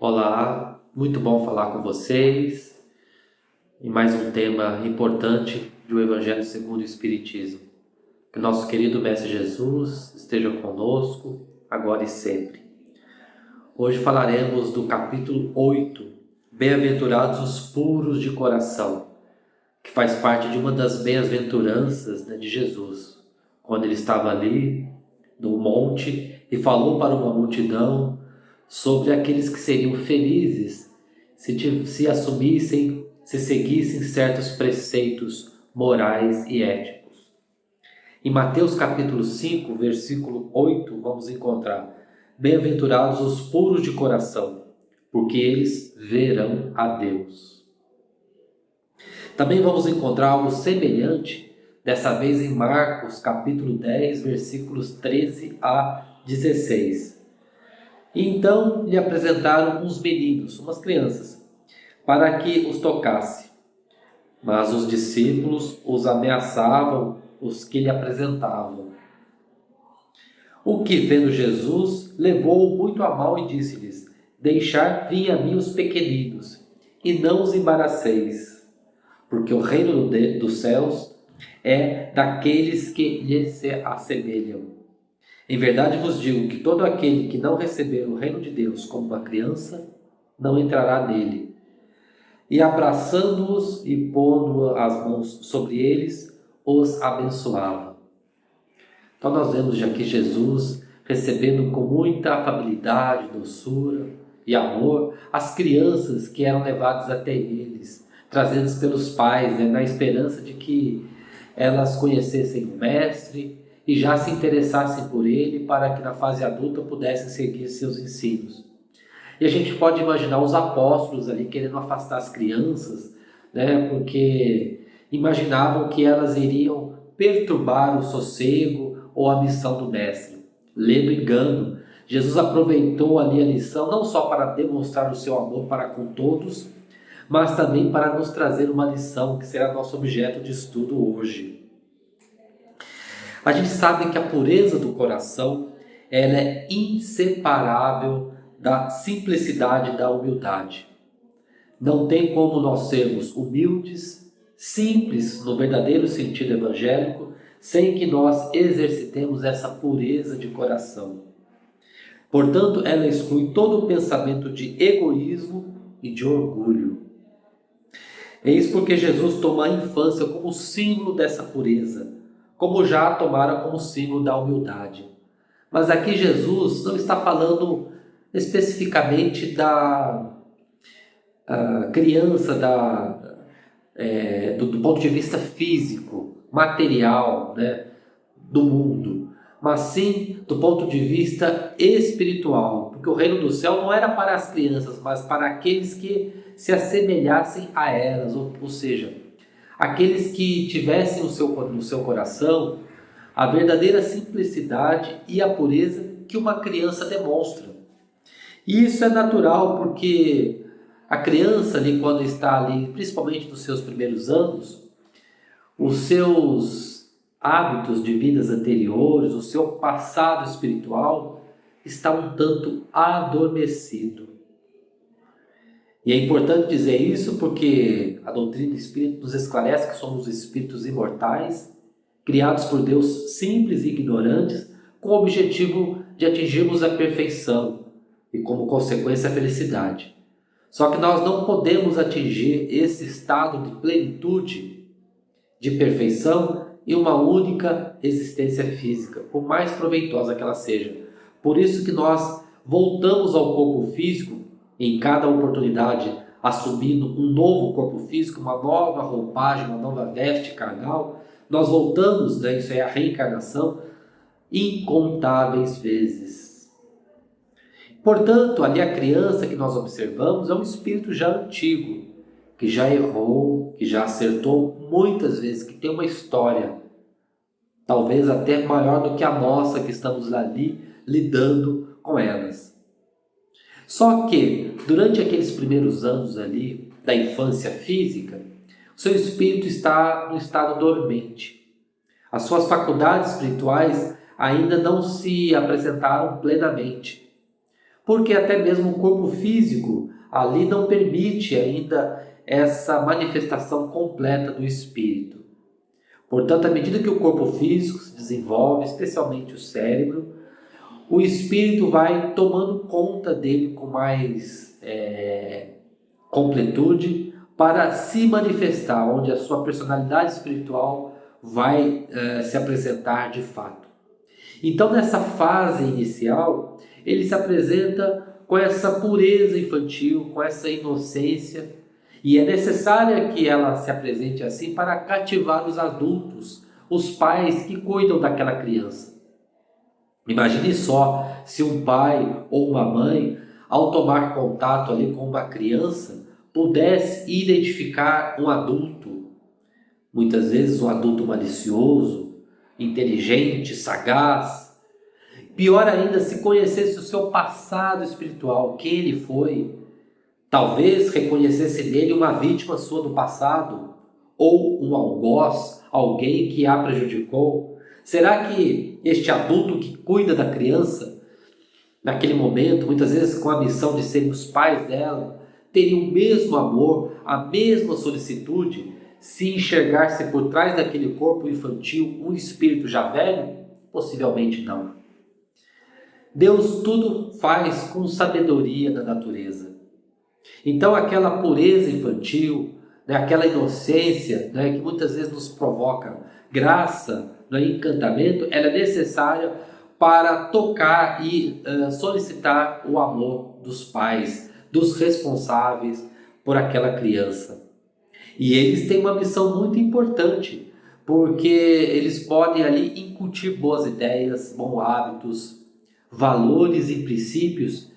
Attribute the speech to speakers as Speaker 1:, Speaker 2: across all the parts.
Speaker 1: Olá, muito bom falar com vocês em mais um tema importante do Evangelho segundo o Espiritismo. Que nosso querido Mestre Jesus esteja conosco, agora e sempre. Hoje falaremos do capítulo 8, Bem-aventurados os puros de coração, que faz parte de uma das bem-aventuranças de Jesus, quando ele estava ali no monte e falou para uma multidão sobre aqueles que seriam felizes se assumissem, se seguissem certos preceitos morais e éticos. Em Mateus capítulo 5, versículo 8, vamos encontrar: Bem-aventurados os puros de coração, porque eles verão a Deus. Também vamos encontrar algo semelhante, dessa vez em Marcos capítulo 10, versículos 13 a 16. E então lhe apresentaram uns meninos, umas crianças, para que os tocasse. Mas os discípulos os ameaçavam, os que lhe apresentavam. O que, vendo Jesus, levou-o muito a mal e disse-lhes: Deixai vir a mim os pequeninos, e não os embaraceis, porque o reino dos céus é daqueles que lhe se assemelham. Em verdade vos digo que todo aquele que não receber o reino de Deus como uma criança, não entrará nele. E abraçando-os e pondo as mãos sobre eles, os abençoava. Então nós vemos já que Jesus, recebendo com muita afabilidade, doçura e amor, as crianças que eram levadas até eles, trazidas pelos pais, na esperança de que elas conhecessem o Mestre e já se interessassem por ele, para que na fase adulta pudessem seguir seus ensinos. E a gente pode imaginar os apóstolos ali querendo afastar as crianças, porque imaginavam que elas iriam perturbar o sossego ou a missão do Mestre. Lê do engano. Jesus aproveitou ali a lição não só para demonstrar o seu amor para com todos, mas também para nos trazer uma lição que será nosso objeto de estudo hoje. A gente sabe que a pureza do coração ela é inseparável da simplicidade e da humildade. Não tem como nós sermos humildes, simples no verdadeiro sentido evangélico, sem que nós exercitemos essa pureza de coração. Portanto, ela exclui todo o pensamento de egoísmo e de orgulho. Eis porque Jesus toma a infância como símbolo dessa pureza, como já a tomara como símbolo da humildade. Mas aqui Jesus não está falando especificamente da criança do ponto de vista físico, material, do mundo, mas sim do ponto de vista espiritual, porque o reino do céu não era para as crianças, mas para aqueles que se assemelhassem a elas, ou seja, aqueles que tivessem no seu coração a verdadeira simplicidade e a pureza que uma criança demonstra. E isso é natural porque a criança ali, quando está ali, principalmente nos seus primeiros anos, os seus hábitos de vidas anteriores, o seu passado espiritual está um tanto adormecido. E é importante dizer isso porque a doutrina espírita nos esclarece que somos espíritos imortais, criados por Deus simples e ignorantes, com o objetivo de atingirmos a perfeição e, como consequência, a felicidade. Só que nós não podemos atingir esse estado de plenitude, de perfeição, em uma única existência física, por mais proveitosa que ela seja. Por isso que nós voltamos ao corpo físico em cada oportunidade, assumindo um novo corpo físico, uma nova roupagem, uma nova veste carnal. Nós voltamos, isso é a reencarnação, incontáveis vezes. Portanto, ali a criança que nós observamos é um espírito já antigo, que já errou, que já acertou muitas vezes, que tem uma história, talvez até maior do que a nossa, que estamos ali lidando com elas. Só que, durante aqueles primeiros anos ali, da infância física, o seu espírito está no estado dormente. As suas faculdades espirituais ainda não se apresentaram plenamente. porque até mesmo o corpo físico ali não permite ainda essa manifestação completa do espírito. Portanto, à medida que o corpo físico se desenvolve, especialmente o cérebro, o espírito vai tomando conta dele com mais completude para se manifestar, onde a sua personalidade espiritual vai se apresentar de fato. Então, nessa fase inicial, ele se apresenta com essa pureza infantil, com essa inocência, e é necessária que ela se apresente assim para cativar os adultos, os pais que cuidam daquela criança. Imagine só se um pai ou uma mãe, ao tomar contato ali com uma criança, pudesse identificar um adulto, muitas vezes um adulto malicioso, inteligente, sagaz. Pior ainda, se conhecesse o seu passado espiritual, quem ele foi, talvez reconhecesse nele uma vítima sua do passado, ou um algoz, alguém que a prejudicou. Será que este adulto que cuida da criança, naquele momento, muitas vezes com a missão de serem os pais dela, teria o mesmo amor, a mesma solicitude, se enxergasse por trás daquele corpo infantil um espírito já velho? Possivelmente não. Deus tudo faz com sabedoria da natureza. Então aquela pureza infantil, aquela inocência, que muitas vezes nos provoca graça, encantamento, ela é necessária para tocar e solicitar o amor dos pais, dos responsáveis por aquela criança. E eles têm uma missão muito importante, porque eles podem ali incutir boas ideias, bons hábitos, valores e princípios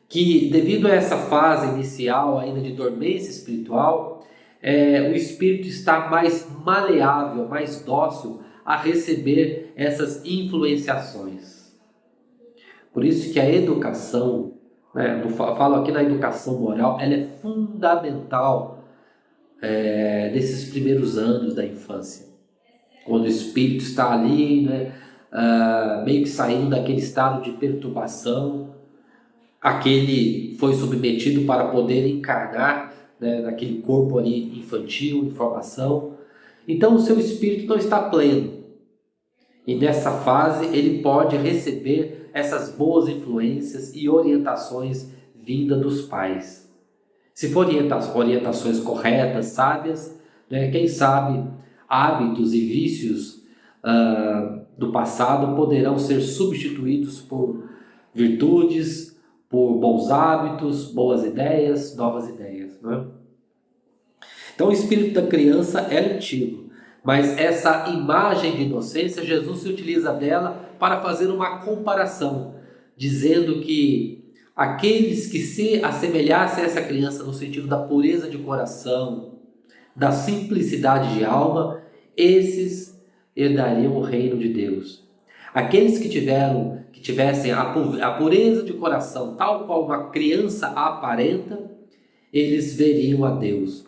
Speaker 1: que, devido a essa fase inicial ainda de dormência espiritual, o espírito está mais maleável, mais dócil a receber essas influenciações. Por isso que a educação, eu falo aqui na educação moral, ela é fundamental nesses primeiros anos da infância, quando o espírito está ali, meio que saindo daquele estado de perturbação, aquele foi submetido para poder encarnar naquele corpo ali infantil, em formação. Então o seu espírito não está pleno. E nessa fase ele pode receber essas boas influências e orientações vindas dos pais. Se forem orientações corretas, sábias, quem sabe hábitos e vícios do passado poderão ser substituídos por virtudes, por bons hábitos, boas ideias, novas ideias. Então o espírito da criança é antigo, mas essa imagem de inocência, Jesus se utiliza dela para fazer uma comparação, dizendo que aqueles que se assemelhassem a essa criança no sentido da pureza de coração, da simplicidade de alma, esses herdariam o reino de Deus. Aqueles que tivessem a pureza de coração, tal qual uma criança aparenta, eles veriam a Deus.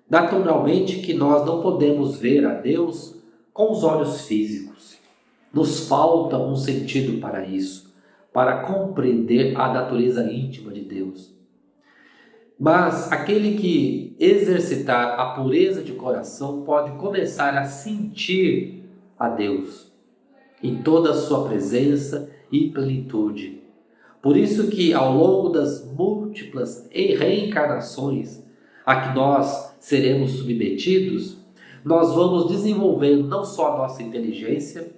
Speaker 1: Naturalmente que nós não podemos ver a Deus com os olhos físicos. Nos falta um sentido para isso, para compreender a natureza íntima de Deus. Mas aquele que exercitar a pureza de coração pode começar a sentir a Deus em toda a sua presença e plenitude. Por isso que ao longo das múltiplas reencarnações a que nós seremos submetidos, nós vamos desenvolvendo não só a nossa inteligência,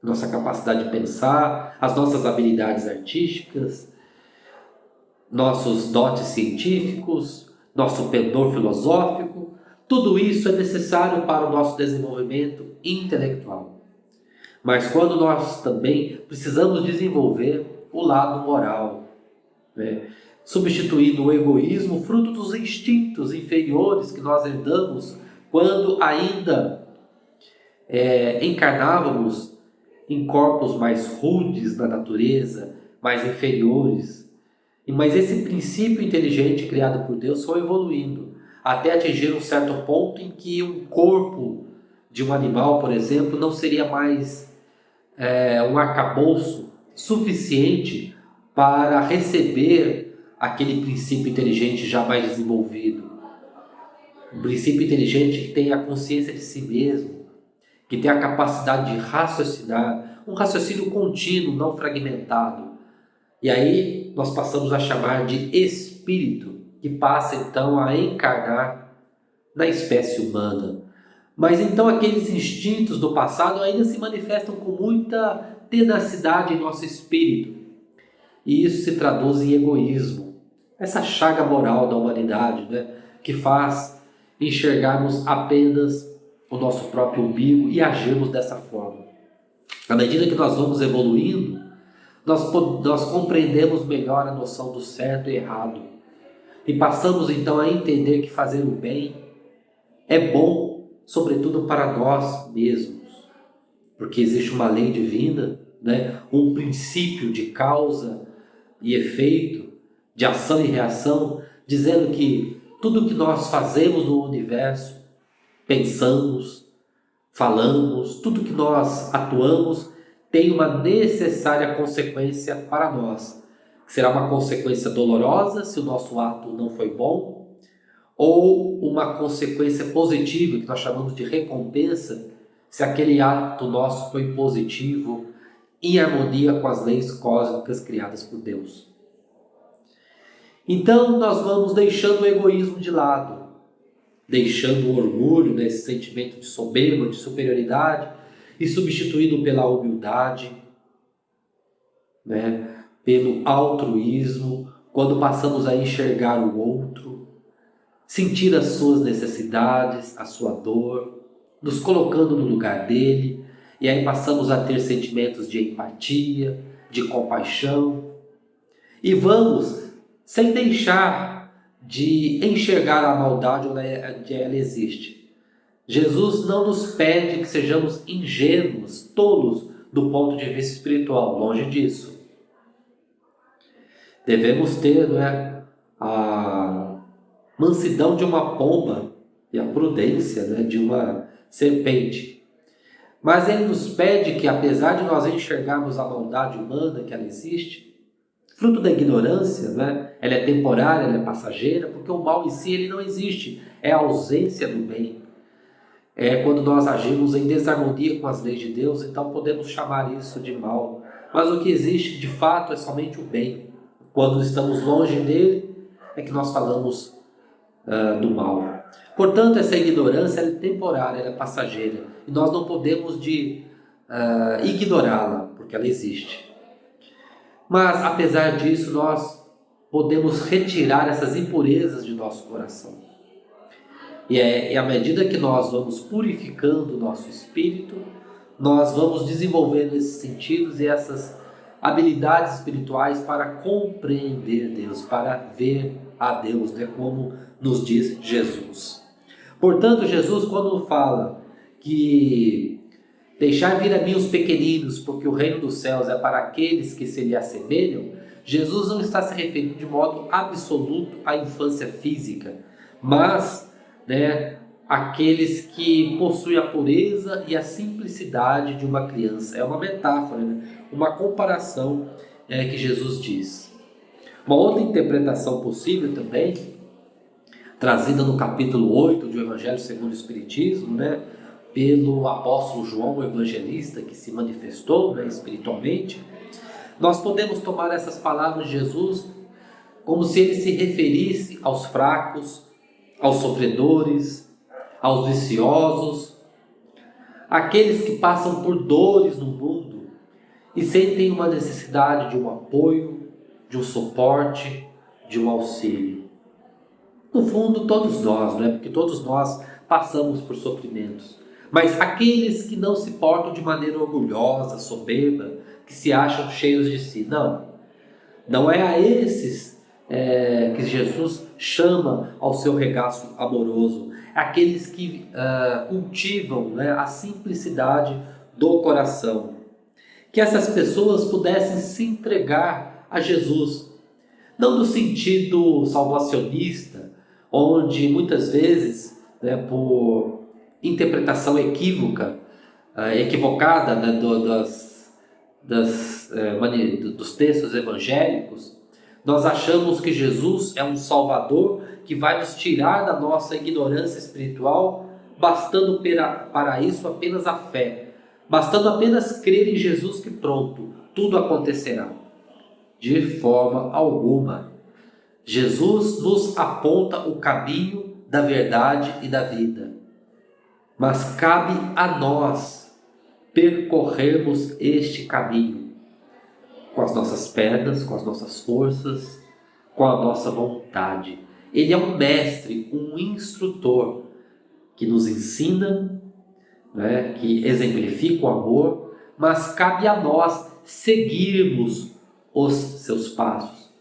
Speaker 1: nossa capacidade de pensar, as nossas habilidades artísticas, nossos dotes científicos, nosso pendor filosófico, tudo isso é necessário para o nosso desenvolvimento intelectual. Mas quando nós também precisamos desenvolver o lado moral, substituindo o egoísmo, fruto dos instintos inferiores que nós herdamos quando ainda encarnávamos em corpos mais rudes na natureza, mais inferiores. Mas esse princípio inteligente criado por Deus foi evoluindo até atingir um certo ponto em que um corpo de um animal, por exemplo, não seria mais um arcabouço suficiente para receber aquele princípio inteligente já mais desenvolvido. Um princípio inteligente que tem a consciência de si mesmo, que tem a capacidade de raciocinar, um raciocínio contínuo, não fragmentado. E aí nós passamos a chamar de espírito, que passa então a encarnar na espécie humana. Mas então aqueles instintos do passado ainda se manifestam com muita tenacidade em nosso espírito. E isso se traduz em egoísmo. Essa chaga moral da humanidade, né, que faz enxergarmos apenas o nosso próprio umbigo e agirmos dessa forma. À medida que nós vamos evoluindo, nós compreendemos melhor a noção do certo e errado. E passamos então a entender que fazer o bem é bom, sobretudo para nós mesmos. Porque existe uma lei divina, né? Um princípio de causa e efeito, de ação e reação, dizendo que tudo que nós fazemos no universo, pensamos, falamos, tudo que nós atuamos, tem uma necessária consequência para nós. Será uma consequência dolorosa se o nosso ato não foi bom, ou uma consequência positiva, que nós chamamos de recompensa, se aquele ato nosso foi positivo, em harmonia com as leis cósmicas criadas por Deus. Então nós vamos deixando o egoísmo de lado, deixando o orgulho, né, esse sentimento de soberba, de superioridade, e substituído pela humildade, né, pelo altruísmo, quando passamos a enxergar o outro, sentir as suas necessidades, a sua dor, nos colocando no lugar dele, e aí passamos a ter sentimentos de empatia, de compaixão, e vamos, sem deixar de enxergar a maldade onde ela existe. Jesus não nos pede que sejamos ingênuos, tolos do ponto de vista espiritual, longe disso. Devemos ter, né, a mansidão de uma pomba e a prudência, né, de uma serpente. Mas ele nos pede que, apesar de nós enxergarmos a maldade humana que ela existe, fruto da ignorância, né, ela é temporária, ela é passageira, porque o mal em si ele não existe, é a ausência do bem. É quando nós agimos em desarmonia com as leis de Deus, então podemos chamar isso de mal. Mas o que existe de fato é somente o bem. Quando estamos longe dele, é que nós falamos do mal. Portanto, essa ignorância ela é temporária, ela é passageira. E nós não podemos ignorá-la, porque ela existe. Mas, apesar disso, nós podemos retirar essas impurezas de nosso coração. E à medida que nós vamos purificando o nosso espírito, nós vamos desenvolvendo esses sentidos e essas habilidades espirituais para compreender Deus, para ver a Deus, né, como nos diz Jesus. Portanto, Jesus, quando fala que deixar vir a mim os pequeninos, porque o reino dos céus é para aqueles que se lhe assemelham, Jesus não está se referindo de modo absoluto à infância física, mas aqueles que possuem a pureza e a simplicidade de uma criança. É uma metáfora, né? Uma comparação que Jesus diz. Uma outra interpretação possível também, trazida no capítulo 8 do Evangelho segundo o Espiritismo, né, pelo apóstolo João, o evangelista, que se manifestou, né, espiritualmente, nós podemos tomar essas palavras de Jesus como se ele se referisse aos fracos, aos sofredores, aos viciosos, aqueles que passam por dores no mundo e sentem uma necessidade de um apoio, de um suporte, de um auxílio. No fundo, todos nós, né? Porque todos nós passamos por sofrimentos. Mas aqueles que não se portam de maneira orgulhosa, soberba, que se acham cheios de si, não é a esses que Jesus chama ao seu regaço amoroso, aqueles que cultivam, né, a simplicidade do coração. Que essas pessoas pudessem se entregar a Jesus, não no sentido salvacionista, onde muitas vezes, né, por interpretação equivocada, né, dos textos evangélicos, nós achamos que Jesus é um Salvador que vai nos tirar da nossa ignorância espiritual, bastando para isso apenas a fé, bastando apenas crer em Jesus que pronto, tudo acontecerá. De forma alguma. Jesus nos aponta o caminho da verdade e da vida, mas cabe a nós percorrermos este caminho com as nossas pernas, com as nossas forças, com a nossa vontade. Ele é um mestre, um instrutor que nos ensina, né, que exemplifica o amor, mas cabe a nós seguirmos os seus passos,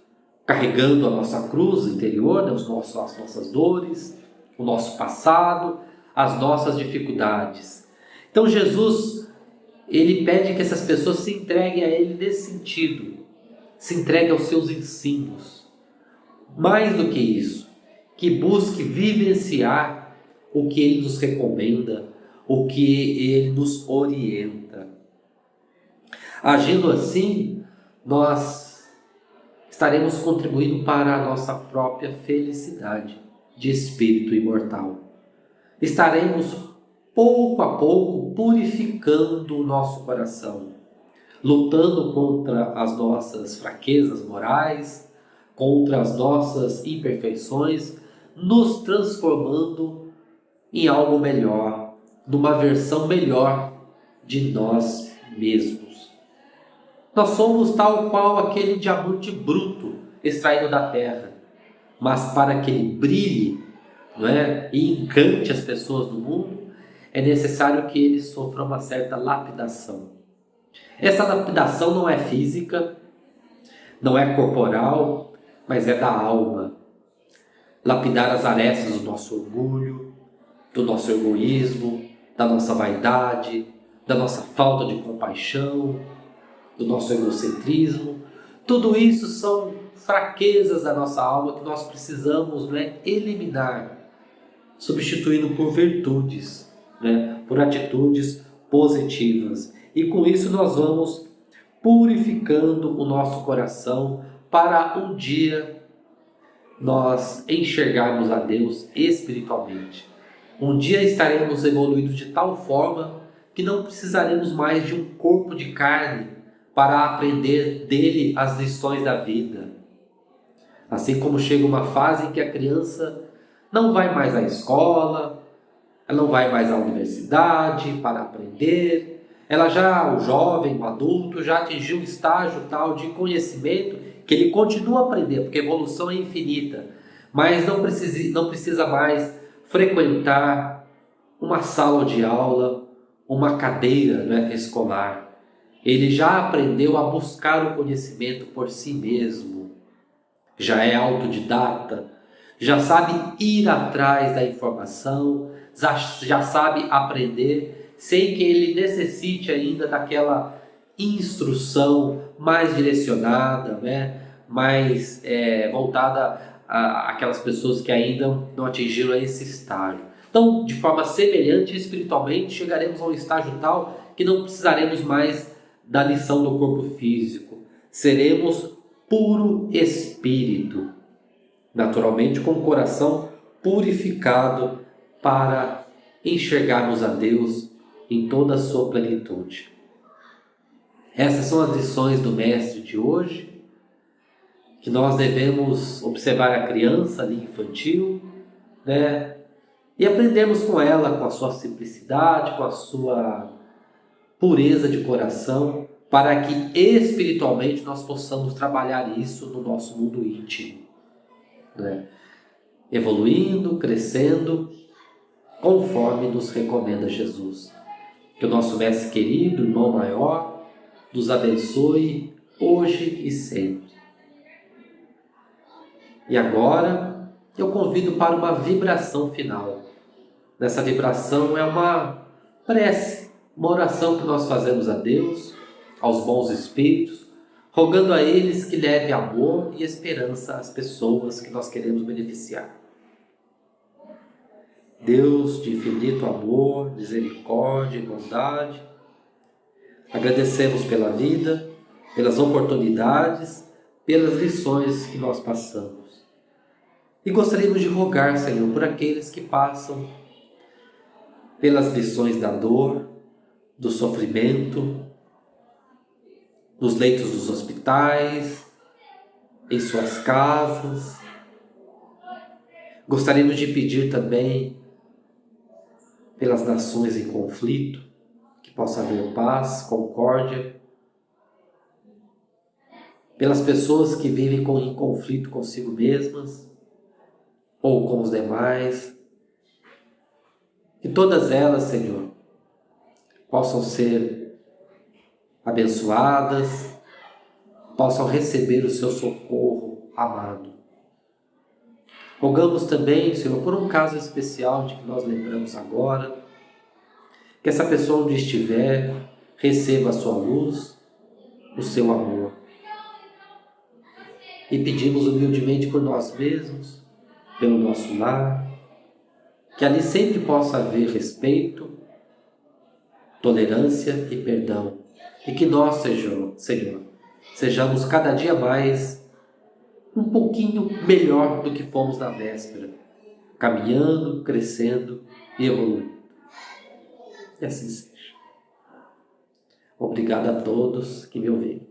Speaker 1: carregando a nossa cruz interior, né, as nossas dores, o nosso passado, as nossas dificuldades. Então Jesus, ele pede que essas pessoas se entreguem a ele nesse sentido, se entreguem aos seus ensinos. Mais do que isso, que busque vivenciar o que ele nos recomenda, o que ele nos orienta. Agindo assim, nós estaremos contribuindo para a nossa própria felicidade de espírito imortal. Estaremos pouco a pouco purificando o nosso coração, lutando contra as nossas fraquezas morais, contra as nossas imperfeições, nos transformando em algo melhor, numa versão melhor de nós mesmos. Nós somos tal qual aquele diamante bruto extraído da terra, mas para que ele brilhe, não é, e encante as pessoas do mundo, é necessário que ele sofra uma certa lapidação. Essa lapidação não é física, não é corporal, mas é da alma. Lapidar as arestas do nosso orgulho, do nosso egoísmo, da nossa vaidade, da nossa falta de compaixão, do nosso egocentrismo. Tudo isso são fraquezas da nossa alma que nós precisamos, né, eliminar, substituindo por virtudes, né, por atitudes positivas. E com isso nós vamos purificando o nosso coração para um dia nós enxergarmos a Deus espiritualmente. Um dia estaremos evoluídos de tal forma que não precisaremos mais de um corpo de carne para aprender dele as lições da vida. Assim como chega uma fase em que a criança não vai mais à escola, ela não vai mais à universidade para aprender, o jovem, o adulto, já atingiu um estágio tal de conhecimento que ele continua a aprender, porque a evolução é infinita, mas não precisa mais frequentar uma sala de aula, uma cadeira, né, escolar. Ele já aprendeu a buscar o conhecimento por si mesmo, já é autodidata, já sabe ir atrás da informação, já sabe aprender sem que ele necessite ainda daquela instrução mais direcionada, né? Mais voltada àquelas pessoas que ainda não atingiram esse estágio. Então, de forma semelhante, espiritualmente, chegaremos a um estágio tal que não precisaremos mais da lição do corpo físico. Seremos puro espírito, naturalmente com o coração purificado para enxergarmos a Deus em toda a sua plenitude. Essas são as lições do Mestre de hoje, que nós devemos observar a criança ali infantil, né? E aprendemos com ela, com a sua simplicidade, com a sua pureza de coração, para que espiritualmente nós possamos trabalhar isso no nosso mundo íntimo, né? Evoluindo, crescendo, conforme nos recomenda Jesus. Que o nosso Mestre querido, irmão maior, nos abençoe hoje e sempre. E agora eu convido para uma vibração final. Nessa vibração é uma prece, uma oração que nós fazemos a Deus, aos bons espíritos, rogando a eles que leve amor e esperança às pessoas que nós queremos beneficiar. Deus de infinito amor, misericórdia e bondade, Agradecemos pela vida, pelas oportunidades, pelas lições que nós passamos. E gostaríamos de rogar, Senhor, por aqueles que passam pelas lições da dor, do sofrimento, nos leitos dos hospitais, em suas casas. Gostaríamos de pedir também pelas nações em conflito, que possa haver paz, concórdia, pelas pessoas que vivem em conflito consigo mesmas ou com os demais, que todas elas, Senhor, possam ser abençoadas, possam receber o seu socorro amado. Rogamos também, Senhor, por um caso especial de que nós lembramos agora, que essa pessoa onde estiver receba a sua luz, o seu amor. E pedimos humildemente por nós mesmos, pelo nosso lar, que ali sempre possa haver respeito, tolerância e perdão. E que nós, Senhor, sejamos cada dia mais um pouquinho melhor do que fomos na véspera, caminhando, crescendo e evoluindo. E assim seja. Obrigado a todos que me ouviram.